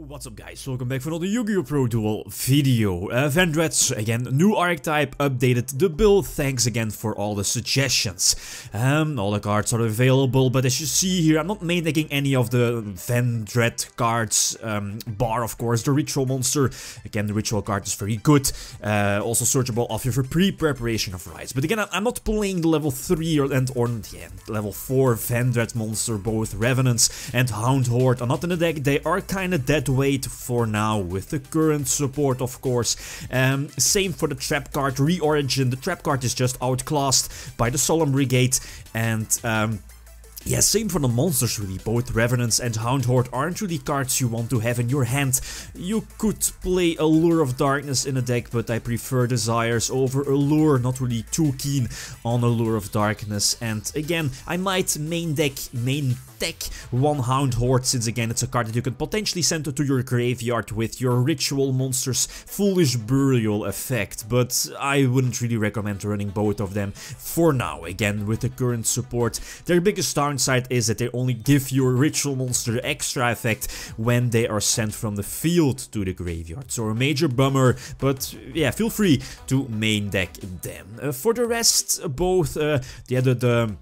What's up guys, welcome back for another YgoPro Duel video. Vendread, again, new archetype, updated the build, thanks again for all the suggestions. All the cards are available, but as you see here, I'm not main decking any of the Vendread cards, bar of course, the ritual monster. Again, the ritual card is very good, also searchable offer for pre-preparation of rites. But again, I'm not playing the level 3 or level 4 Vendread monster, both Revenants and Hound Horde are not in the deck. They are kinda dead weight for now with the current support, of course. Same for the trap card Reorigin. The trap card is just outclassed by the Solemn Brigade, and yeah, same for the monsters really. Both Revenants and Hound Horde aren't really cards you want to have in your hand. You could play Allure of Darkness in a deck, but I prefer Desires over Allure. Not really too keen on Allure of Darkness. And again, I might main deck one Hound Horde, since again it's a card that you can potentially send to your graveyard with your ritual monster's Foolish Burial effect, but I wouldn't really recommend running both of them for now. Again, with the current support, their biggest downside is that they only give your ritual monster extra effect when they are sent from the field to the graveyard, so a major bummer, but yeah, feel free to main deck them. For the rest, both the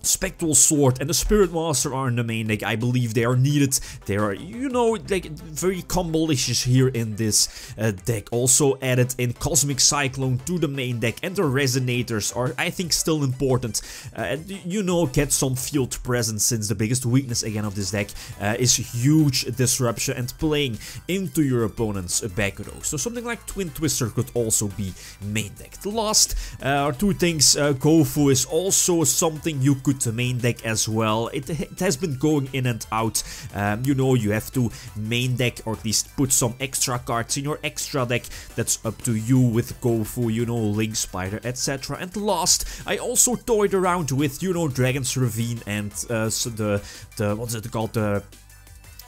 Spectral Sword and the Spirit Master are in the main deck. I believe they are needed. They are, you know, like very combo-licious here in this deck. Also added in Cosmic Cyclone to the main deck, and the Resonators are, I think, still important. You know, get some field presence, since the biggest weakness again of this deck is huge disruption and playing into your opponent's back row. So something like Twin Twister could also be main decked. The last are two things. Gofu is also something you could main deck as well. It has been going in and out. You know, you have to main deck or at least put some extra cards in your extra deck. That's up to you with Gofu, you know, Link Spider, etc. And last, I also toyed around with, you know, Dragon's Ravine and so the what's it called,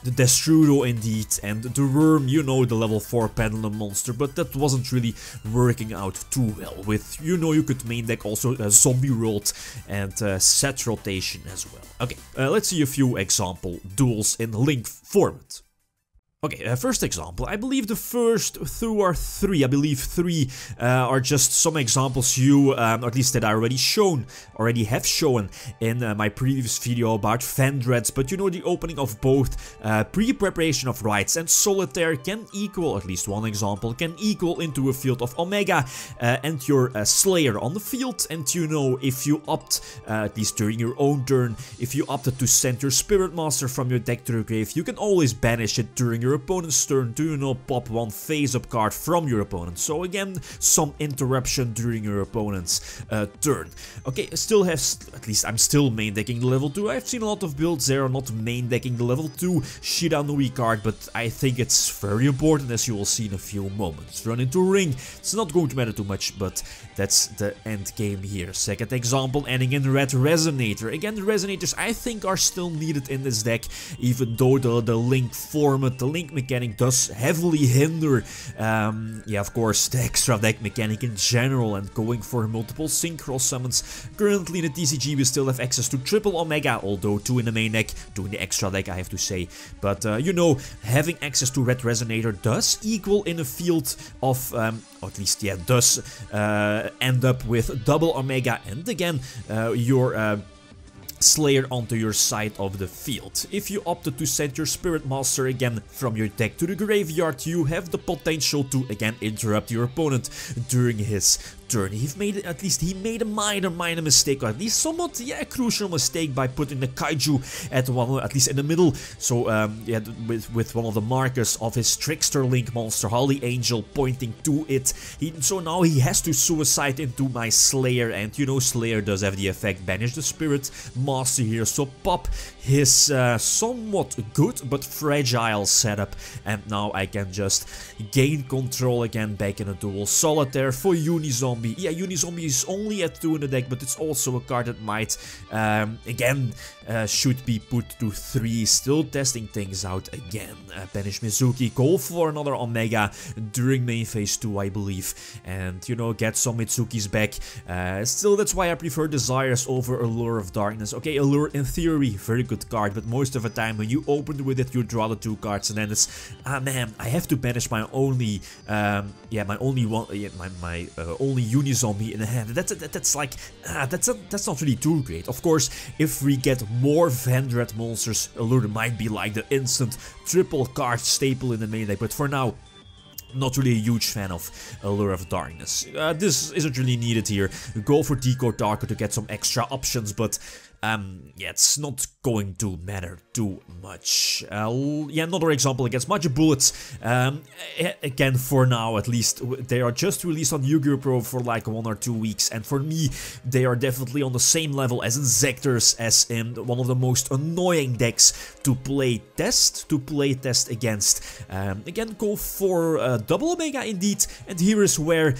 the Destrudo indeed, and the Worm, you know, the level 4 Pendulum monster, but that wasn't really working out too well with, you know, you could main deck also Zombie World and Set Rotation as well. Okay, let's see a few example duels in Link format. Okay, first example, I believe the first two or three, I believe three are just some examples you, or at least that I already have shown in my previous video about Vendread, but you know, the opening of both pre-preparation of rites and solitaire can equal, at least one example, can equal into a field of Omega and your Slayer on the field, and you know, if you opt, at least during your own turn, if you opted to send your Spirit Master from your deck to the grave, you can always banish it during your opponent's turn to, you know, pop one face-up card from your opponent. So again, some interruption during your opponent's turn. Okay, still have, at least I'm still main decking the level 2. I've seen a lot of builds there are not main decking the level 2 Shiranui card, but I think it's very important, as you will see in a few moments. Run into ring, it's not going to matter too much, but that's the end game here. Second example, ending in Red Resonator. Again, the Resonators I think are still needed in this deck, even though the Link format, the Link mechanic does heavily hinder, yeah, of course, the extra deck mechanic in general, and going for multiple synchro summons. Currently in the TCG we still have access to triple Omega, although 2 in the main deck, 2 in the extra deck I have to say, but you know, having access to Red Resonator does equal in a field of, or at least, yeah, does end up with double Omega, and again, your Slayer onto your side of the field. If you opted to send your Spirit Master again from your deck to the graveyard, you have the potential to again interrupt your opponent during his turn. He made a minor mistake, or at least somewhat, yeah, a crucial mistake by putting the Kaiju at least in the middle. So yeah, with one of the markers of his Trickster Link monster, Holy Angel, pointing to it. So now he has to suicide into my Slayer, and you know, Slayer does have the effect banish the Spirit Master here. So pop his somewhat good but fragile setup, and now I can just gain control again back in a duel. Solitaire for Unizombie Unizombie. Yeah, Unizombie is only at 2 in the deck, but it's also a card that might, again, should be put to 3. Still testing things out again. Banish Mizuki, go for another Omega during main phase 2, I believe. And, you know, get some Mitsukis back. Still, that's why I prefer Desires over Allure of Darkness. Okay, Allure in theory, very good card, but most of the time when you open with it, you draw the 2 cards, and then it's, man, I have to banish my only, my only one, my only Unizombie in the hand. That's like, that's not really too great. Of course, if we get more Vendread monsters, Allure might be like the instant triple card staple in the main deck, but for now, not really a huge fan of Allure of Darkness. This isn't really needed here. Go for Decode Darker to get some extra options, but yeah, it's not going to matter too much. Yeah, another example against Magic Bullets. Again, for now at least, they are just released on YgoPro for like 1 or 2 weeks, and for me, they are definitely on the same level as Inzectors, as in one of the most annoying decks to play test against. Again, go for double Omega indeed, and here is where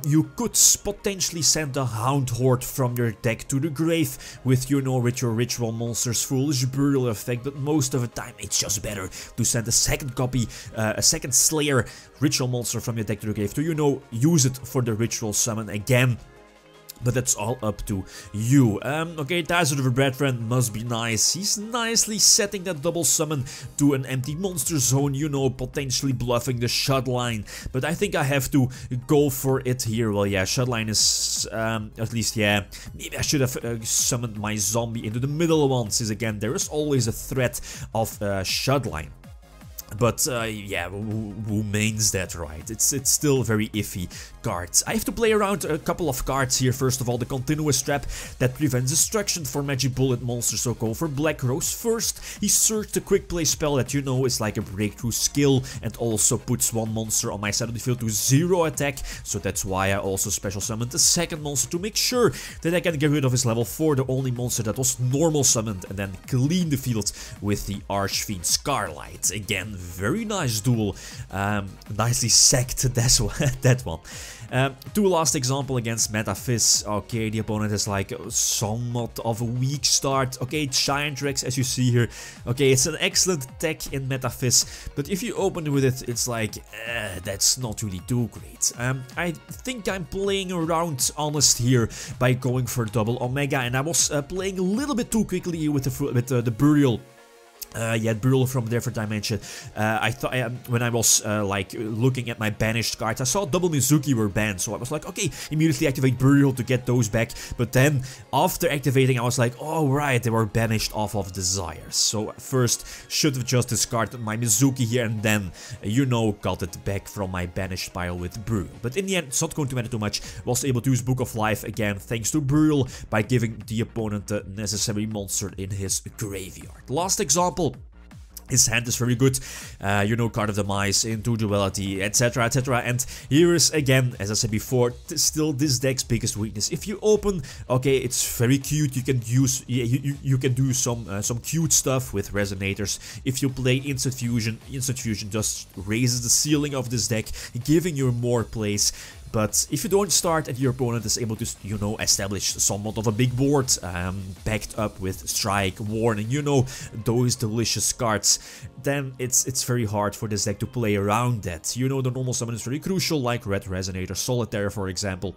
you could potentially send a Hound Horde from your deck to the grave with, you know, with your Ritual Monsters Foolish Burial effect, but most of the time it's just better to send a second copy, a second Slayer Ritual Monster from your deck to the grave to, you know, use it for the Ritual Summon again. But that's all up to you. Okay, Tazer the Brethren must be nice. He's nicely setting that double summon to an empty monster zone, you know, potentially bluffing the shot line. But I think I have to go for it here. Well, yeah, shot line is, at least, yeah, maybe I should have summoned my zombie into the middle one, since again, there is always a threat of shot line. But yeah, who mains that, right? It's still very iffy cards. I have to play around a couple of cards here. First of all, the Continuous Trap that prevents destruction for Magic Bullet monsters. So go for Black Rose first. He searched the quick play spell that, you know, is like a breakthrough skill and also puts 1 monster on my side of the field to 0 attack. So that's why I also special summoned the second monster to make sure that I can get rid of his level 4, the only monster that was normal summoned, and then clean the field with the Archfiend Scarlight. Again, very nice duel. Nicely sacked that one. 2 last example against Metaphyst. Okay, the opponent is like somewhat of a weak start. Okay, Giant Rex, as you see here. Okay, it's an excellent tech in Metaphyst, but if you open with it, it's like, that's not really too great. I think I'm playing around honest here by going for double Omega, and I was playing a little bit too quickly with the Burial. Yeah, Burial from Devpro Dimension. I thought when I was like looking at my banished cards, I saw double Mizuki were banned, so I was like, okay, immediately activate Burial to get those back. But then after activating, I was like, oh right, they were banished off of Desires. So first should have just discarded my Mizuki here, and then, you know, got it back from my banished pile with Burial. But in the end, it's not going to matter too much. Was able to use Book of Life again thanks to Burial by giving the opponent the necessary monster in his graveyard. Last example. His hand is very good, you know, Card of Demise, into Duality, etc, etc. And here is, again, as I said before, still this deck's biggest weakness. If you open, okay, it's very cute, you can use, you can do some cute stuff with Resonators. If you play Instant Fusion just raises the ceiling of this deck, giving you more plays. But if you don't start and your opponent is able to, you know, establish somewhat of a big board, backed up with Strike, Warning, you know, those delicious cards, then it's very hard for this deck to play around that. You know, the normal summon is very crucial, like Red Resonator, Solitaire, for example.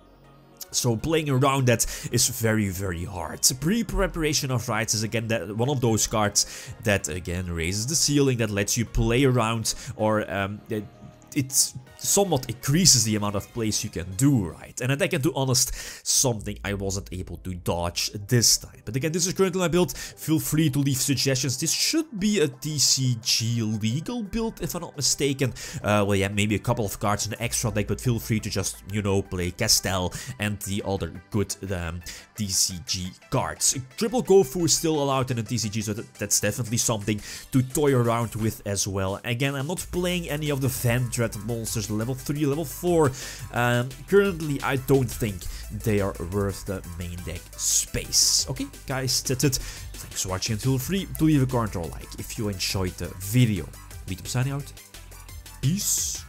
So playing around that is very, very hard. Pre-preparation of Rites is again one of those cards that again raises the ceiling, that lets you play around, or it's somewhat increases the amount of plays you can do, right? And I can do honest, something I wasn't able to dodge this time. But again, this is currently my build. Feel free to leave suggestions. This should be a TCG legal build, if I'm not mistaken. Well, yeah, maybe a couple of cards in the extra deck, but feel free to just, you know, play Castel and the other good TCG cards. Triple Gofu is still allowed in the TCG, so that's definitely something to toy around with as well. Again, I'm not playing any of the Vendread monsters, level 3, level 4. Currently, I don't think they are worth the main deck space. Okay, guys, that's it. Thanks for watching, and feel free to leave a comment or a like if you enjoyed the video. YgoPro signing out. Peace.